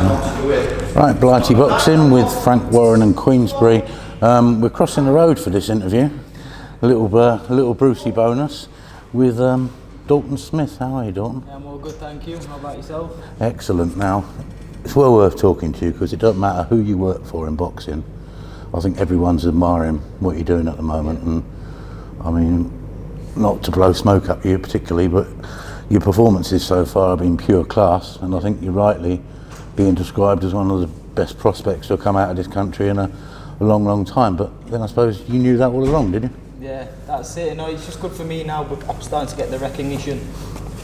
Right, Blighty Boxing with Frank Warren and Queensbury. We're crossing the road for this interview. A little Brucey bonus with Dalton Smith. How are you, Dalton? Yeah, I'm all good, thank you. How about yourself? Excellent. Now, it's well worth talking to you because it doesn't matter who you work for in boxing. I think everyone's admiring what you're doing at the moment, and I mean, not to blow smoke up you particularly, but your performances so far have been pure class, and I think you're rightly being described as one of the best prospects to have come out of this country in a long time. But then I suppose you knew that all along, didn't you? Yeah, that's it. No, it's just good for me now, but I'm starting to get the recognition.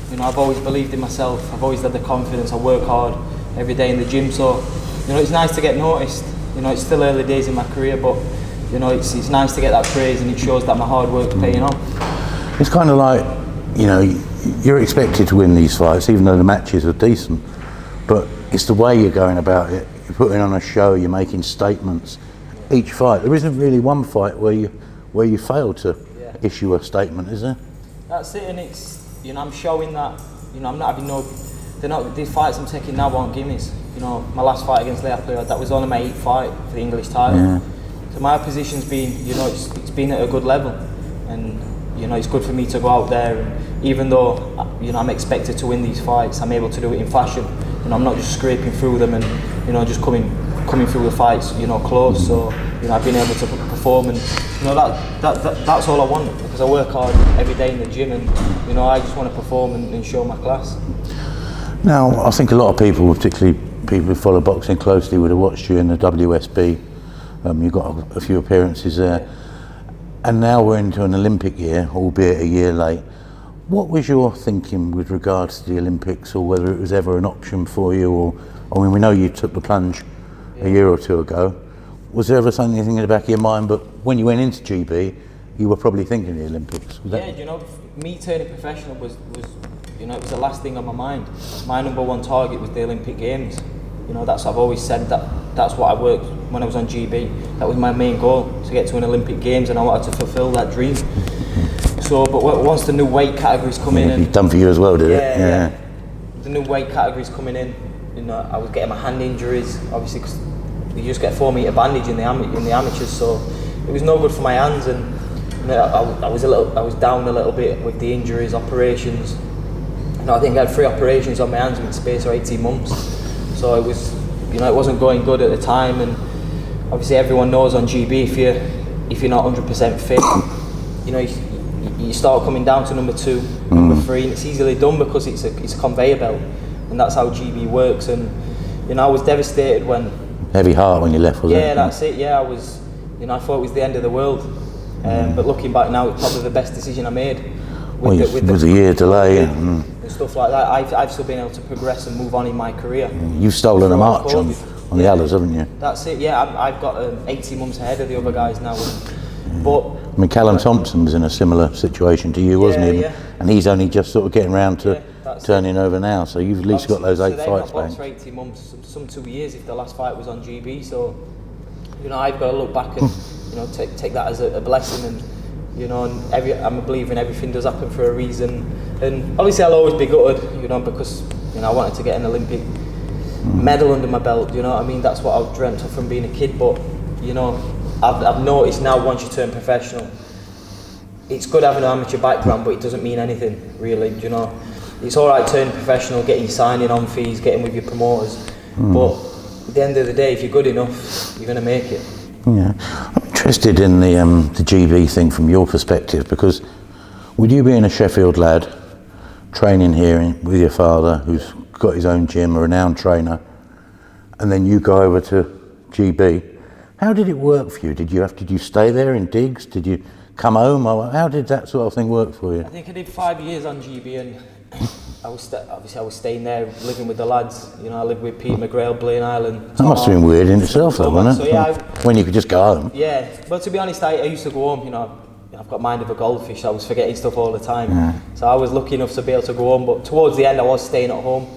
You know, I've always believed in myself, I've always had the confidence, I work hard every day in the gym, so, you know, it's nice to get noticed. You know, it's still early days in my career, but, you know, it's nice to get that praise, and it shows that my hard work's paying off. It's kind of like, you know, you're expected to win these fights, even though the matches are decent, but it's the way you're going about it. You're putting on a show, you're making statements. Each fight, there isn't really one fight where you fail to issue a statement, is there? That's it, and it's, you know, I'm showing that, you know, I'm not having these fights I'm taking now aren't gimmies. You know, my last fight against Leopard, that was only my 8th fight for the English title. Yeah. So my position's been, you know, it's been at a good level, and you know, it's good for me to go out there, and even though, you know, I'm expected to win these fights, I'm able to do it in fashion. You know, I'm not just scraping through them and, you know, just coming through the fights, you know, close. So, you know, I've been able to perform, and you know, that's all I want, because I work hard every day in the gym, and you know, I just want to perform and show my class. Now, I think a lot of people, particularly people who follow boxing closely, would have watched you in the WSB. You've got a few appearances there. And now we're into an Olympic year, albeit a year late. What was your thinking with regards to the Olympics, or whether it was ever an option for you? Or, I mean, we know you took the plunge a year or two ago. Was there ever something in the back of your mind, but when you went into GB, you were probably thinking the Olympics? Yeah, you know, me turning professional was, you know, it was the last thing on my mind. My number one target was the Olympic Games. You know, that's what I've always said, that's what I worked when I was on GB. That was my main goal, to get to an Olympic Games, and I wanted to fulfil that dream. So, but once the new weight categories come in, it's done for you as well, did it? Yeah. The new weight categories coming in, you know, I was getting my hand injuries, obviously, because you just get 4 metre bandage in the amateurs, so it was no good for my hands, and you know, I was down a little bit with the injuries, operations. You know, I think I had 3 operations on my hands in the space of 18 months. So it was, you know, it wasn't going good at the time, and obviously everyone knows on GB, if you're not 100% fit, you know, you start coming down to number 2, number 3, and it's easily done because it's a conveyor belt, and that's how GB works. And you know, I was devastated when. Heavy heart when you left, was it? Yeah, that's it. Yeah, I was. You know, I thought it was the end of the world, but looking back now, it's probably the best decision I made. It was a year delay. And stuff like that. I've still been able to progress and move on in my career. You've stolen a march on the others, haven't you? That's it, yeah. I've got 18 months ahead of the other guys now. But I mean, Callum Thompson was in a similar situation to you, wasn't he? Yeah. And he's only just sort of getting around to turning over now, so you've at least got those 8 fights back. For 18 months, some 2 years if the last fight was on GB, so, you know, I've got to look back and, you know, take that as a blessing, and, you know, and I'm believing everything does happen for a reason. And obviously I'll always be gutted, you know, because, you know, I wanted to get an Olympic medal under my belt, you know what I mean? That's what I dreamt of from being a kid, but, you know, I've noticed now, once you turn professional, it's good having an amateur background, but it doesn't mean anything, really, you know. It's alright turning professional, getting signing on fees, getting with your promoters, but at the end of the day, if you're good enough, you're going to make it. Yeah, I'm interested in the GB thing from your perspective, because with you being a Sheffield lad, training here with your father, who's got his own gym, a renowned trainer, and then you go over to GB, how did it work for you? Did you stay there in digs? Did you come home? How did that sort of thing work for you? I think I did 5 years on GB, and I was staying there, living with the lads. You know, I lived with Pete McGrail, Blaine Island. That must have been weird in itself, though, wasn't it? So, yeah, when you could just go home. Yeah, but to be honest, I used to go home. You know, I've got mind of a goldfish. I was forgetting stuff all the time. Yeah. So I was lucky enough to be able to go home. But towards the end, I was staying at home.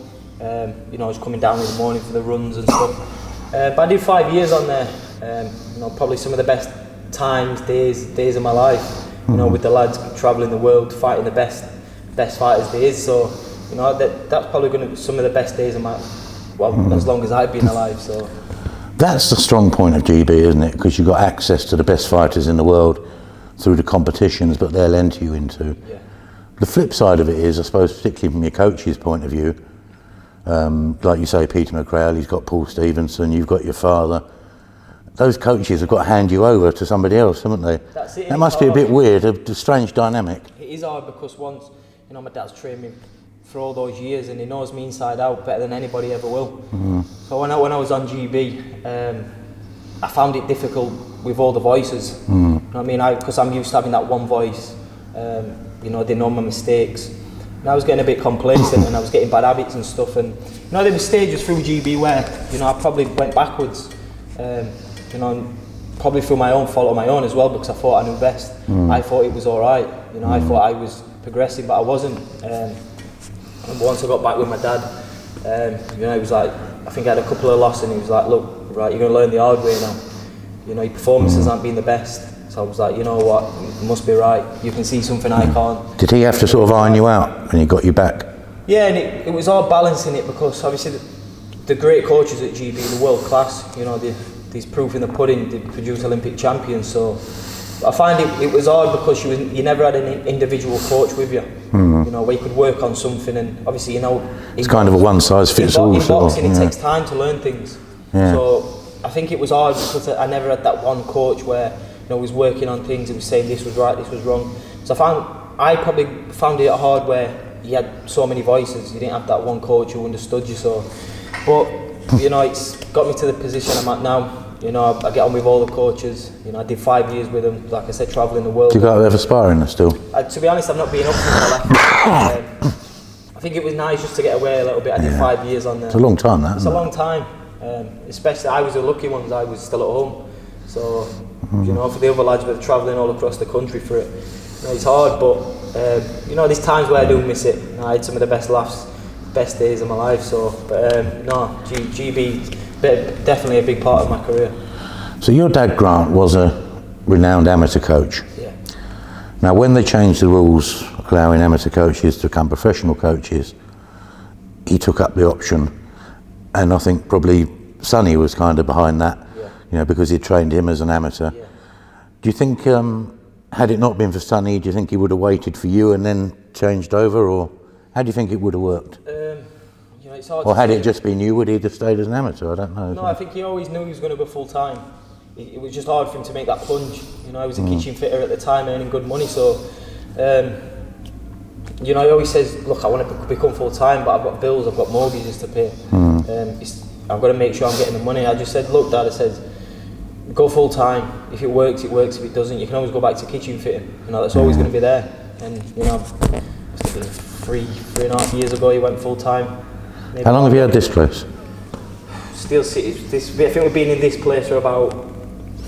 You know, I was coming down in the morning for the runs and stuff. But I did 5 years on there. You know, probably some of the best days of my life. You know, with the lads travelling the world, fighting the best fighters there is. So, you know, that's probably going to be some of the best days of well, as long as I've been alive. So that's the strong point of GB, isn't it? Because you've got access to the best fighters in the world through the competitions that they'll enter you into. yeah, The flip side of it is, I suppose, particularly from your coach's point of view, like you say, Peter McCrail, he's got Paul Stevenson, you've got your father. Those coaches have got to hand you over to somebody else, haven't they? that's it. That must be a bit weird, a strange dynamic. It is hard because once, you know, my dad's trained me for all those years and he knows me inside out better than anybody ever will. So when I was on GB, I found it difficult with all the voices. You know what I mean? Because I'm used to having that one voice. You know, they know my mistakes. And I was getting a bit complacent and I was getting bad habits and stuff. And you know, there were stages through GB where, you know, I probably went backwards. You know, probably through my own fault or my own as well, because I thought I knew best. I thought it was all right. You know, I thought I was progressing, but I wasn't. And once I got back with my dad, you know, he was like, I think I had a couple of losses, and he was like, look, right, you're going to learn the hard way now. You know, your performances aren't being the best. So I was like, you know what, you must be right. You can see something I can't. Did he have to sort of iron you out when he got you back? Yeah, and it was all balancing it, because obviously the great coaches at GB, the world class, you know, there's proof in the pudding, they produce Olympic champions. So I find it was hard because you never had an individual coach with you, you know, where you could work on something. And obviously, you know, It's kind of a one-size-fits-all. In boxing, it takes time to learn things. Yeah. So I think it was hard because I never had that one coach where, you know, was working on things and was saying this was right, this was wrong. So I probably found it hard where you had so many voices, you didn't have that one coach who understood you. So, but you know, it's got me to the position I'm at now. You know, I get on with all the coaches. You know, I did 5 years with them, like I said, travelling the world. Do you go out ever sparring still? To be honest, I've not been up since I left. I think it was nice just to get away a little bit. I did 5 years on there. It's a long time, that. It's a long time. Especially, I was the lucky one because I was still at home. So, you know, for the other lads, we're travelling all across the country for it. You know, it's hard, but you know, there's times where I do miss it. You know, I had some of the best laughs, best days of my life. So, but no, GB, definitely a big part of my career. So your dad, Grant, was a renowned amateur coach. Yeah. Now, when they changed the rules allowing amateur coaches to become professional coaches, he took up the option, and I think probably Sonny was kind of behind that, you know, because he trained him as an amateur. Yeah. Do you think, had it not been for Sonny, do you think he would have waited for you and then changed over, or how do you think it would have worked? You know, it's hard Or to had say. it just been you, would he have stayed as an amateur? I don't know. No, I think he always knew he was going to go full time. It was just hard for him to make that plunge. You know, I was a kitchen fitter at the time, earning good money. So, you know, he always says, "Look, I want to become full time, but I've got bills, I've got mortgages to pay. I've got to make sure I'm getting the money." I just said, "Look, Dad," I said, "go full time. If it works, it works. If it doesn't, you can always go back to kitchen fitting. You know, that's always going to be there." And you know, must have been three and a half years ago, he went full time. How long have you had this place? Still, I think we've been in this place for about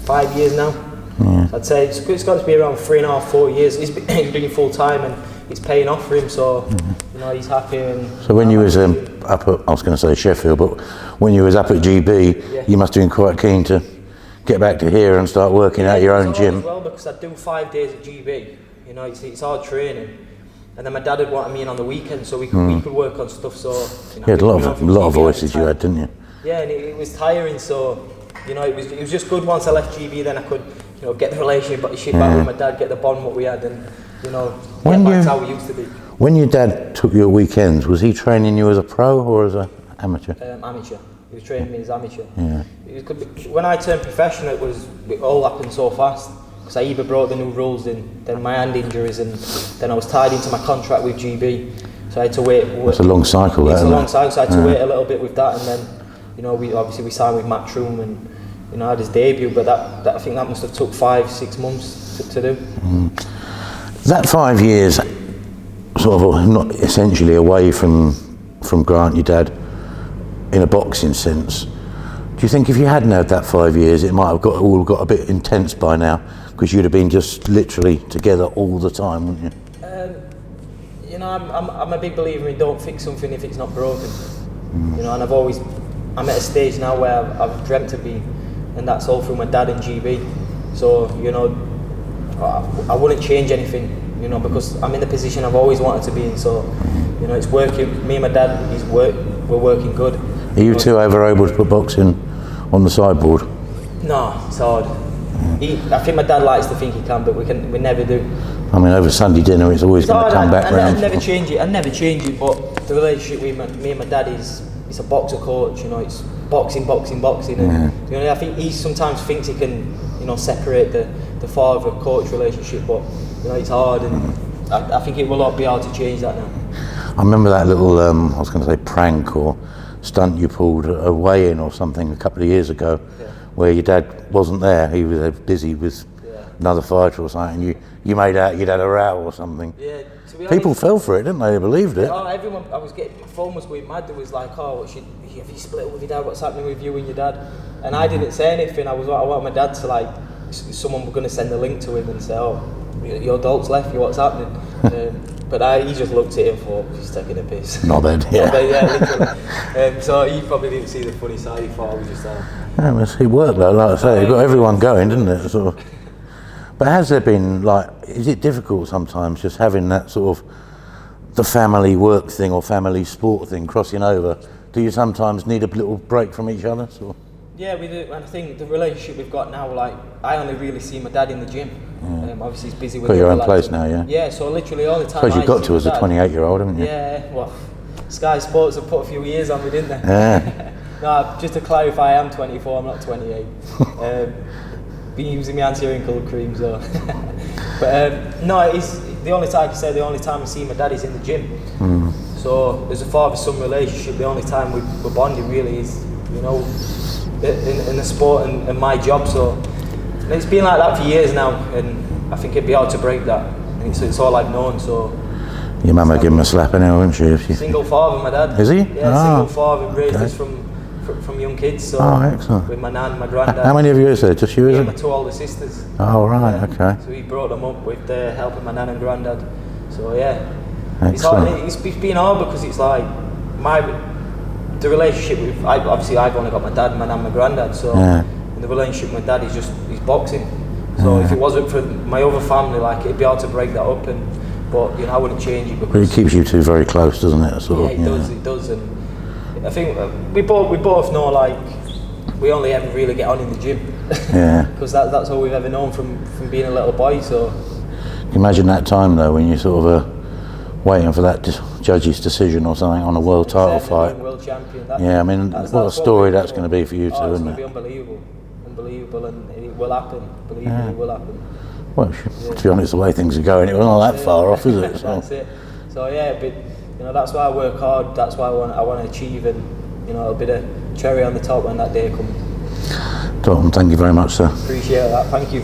5 years now. Yeah. So I'd say it's got to be around 3.5, 4 years. He's been full time and it's paying off for him. So you know, he's happy. And So when you was up at, I was going to say Sheffield, but when you was up at GB, you must have been quite keen to get back to here and start working out your own it's hard gym. as well, because I do 5 days at GB. You know, it's hard training. And then my dad had wanted me in on the weekend, so we could work on stuff. So you know, You had a lot of voices you had, didn't you? Yeah, and it was tiring. So you know, it was just good once I left GB. Then I could, you know, get the relationship back with my dad, get the bond what we had, and you know, get back to how we used to be. When your dad took your weekends, was he training you as a pro or as an amateur? Amateur. He was training me as amateur. Yeah. When I turned professional, it all happened so fast. Because I either brought the new rules in, then my hand injuries, and then I was tied into my contract with GB. So I had to wait. It's a long cycle, It's a long cycle, so I had to wait a little bit with that, and then, you know, we signed with Matt Troom and, you know, had his debut, but that I think that must have took 5-6 months to do. That 5 years, sort of not essentially away from Grant, your dad, in a boxing sense. Do you think if you hadn't had that 5 years, it might have all got a bit intense by now? Because you'd have been just literally together all the time, wouldn't you? You know, I'm a big believer in don't fix something if it's not broken. You know, and I'm at a stage now where I've dreamt to be, and that's all through my dad and GB. So, you know, I wouldn't change anything, you know, because I'm in the position I've always wanted to be in. So, you know, it's working. Me and my dad, we're working good. Are you two ever able to put boxing on the sideboard? No, it's hard. I think my dad likes to think he can, but we never do. I mean, over Sunday dinner, it's always going to come back round. I'd never change it, but the relationship with me and my dad is, it's a boxer coach, you know, it's boxing, and you know, I think he sometimes thinks he can, you know, separate the father-coach relationship, but you know, it's hard, and I think it will not be hard to change that now. I remember that little, I was going to say prank or stunt you pulled a weigh-in or something a couple of years ago, where your dad wasn't there, he was busy with another fighter or something, and you made out you'd had a row or something. Yeah, to be honest, people fell for it, didn't they? They believed it. Oh, everyone, I was getting, the phone was going mad. There was like, oh, have you split up with your dad? What's happening with you and your dad? And I didn't say anything. I wanted my dad to, like, someone was going to send a link to him and say, oh, your adult's left you, what's happening? But he just looked at him and thought, he's taking a piss. Not bad, yeah. Literally. So he probably didn't see the funny side, he thought I was just it worked though, like I say, it got everyone going, didn't it? Sort of. But has there been, like, is it difficult sometimes just having that sort of the family work thing or family sport thing crossing over? Do you sometimes need a little break from each other? Sort of? Yeah, we do, and I think the relationship we've got now, like, I only really see my dad in the gym. Obviously he's busy with got your own place now, yeah? Yeah, so literally all the time. I suppose you got to as a 28-year-old, haven't you? Yeah, well, Sky Sports have put a few years on me, didn't they? Yeah. No, just to clarify, I'm 24, I'm not 28. Been using my anti-wrinkle cream, so. But no, it's the only time I see my dad is in the gym. So there's a father-son relationship. The only time we're bonding really is, you know, in the sport and my job. So and it's been like that for years now, and I think it'd be hard to break that. And it's all I've known. So. Your mum would give him a slap now, wouldn't she? Single father, my dad. Is he? Yeah, single father, raised us from young kids. So excellent. With my nan, my granddad. How many of you is there? Just you, is it? My two older sisters. Oh, right, okay. So he brought them up with the help of my nan and granddad. So yeah, excellent. It's been hard because it's like the relationship with, obviously I've only got my dad, my nan, my granddad. So and the relationship with my dad is he's boxing. So if it wasn't for my other family, like, it'd be hard to break that up. But you know, I wouldn't change it because. But it keeps you two very close, doesn't it? Sort of, it does, and I think we both know, like, we only ever really get on in the gym. Yeah. Because that's all we've ever known from being a little boy. So. Imagine that time though when you sort of waiting for that judge's decision or something on a world title fight. World champion. I mean, what a story that's going to be for you two, isn't it? It's going to be unbelievable, and it will happen. Believe me, it will happen. Well, to be honest, the way things are going, it wasn't that far off, is it? So. That's it. So yeah, but you know, that's why I work hard. That's why I want to achieve, and you know, a bit of cherry on the top when that day comes. Dalton, thank you very much, sir. Appreciate that. Thank you.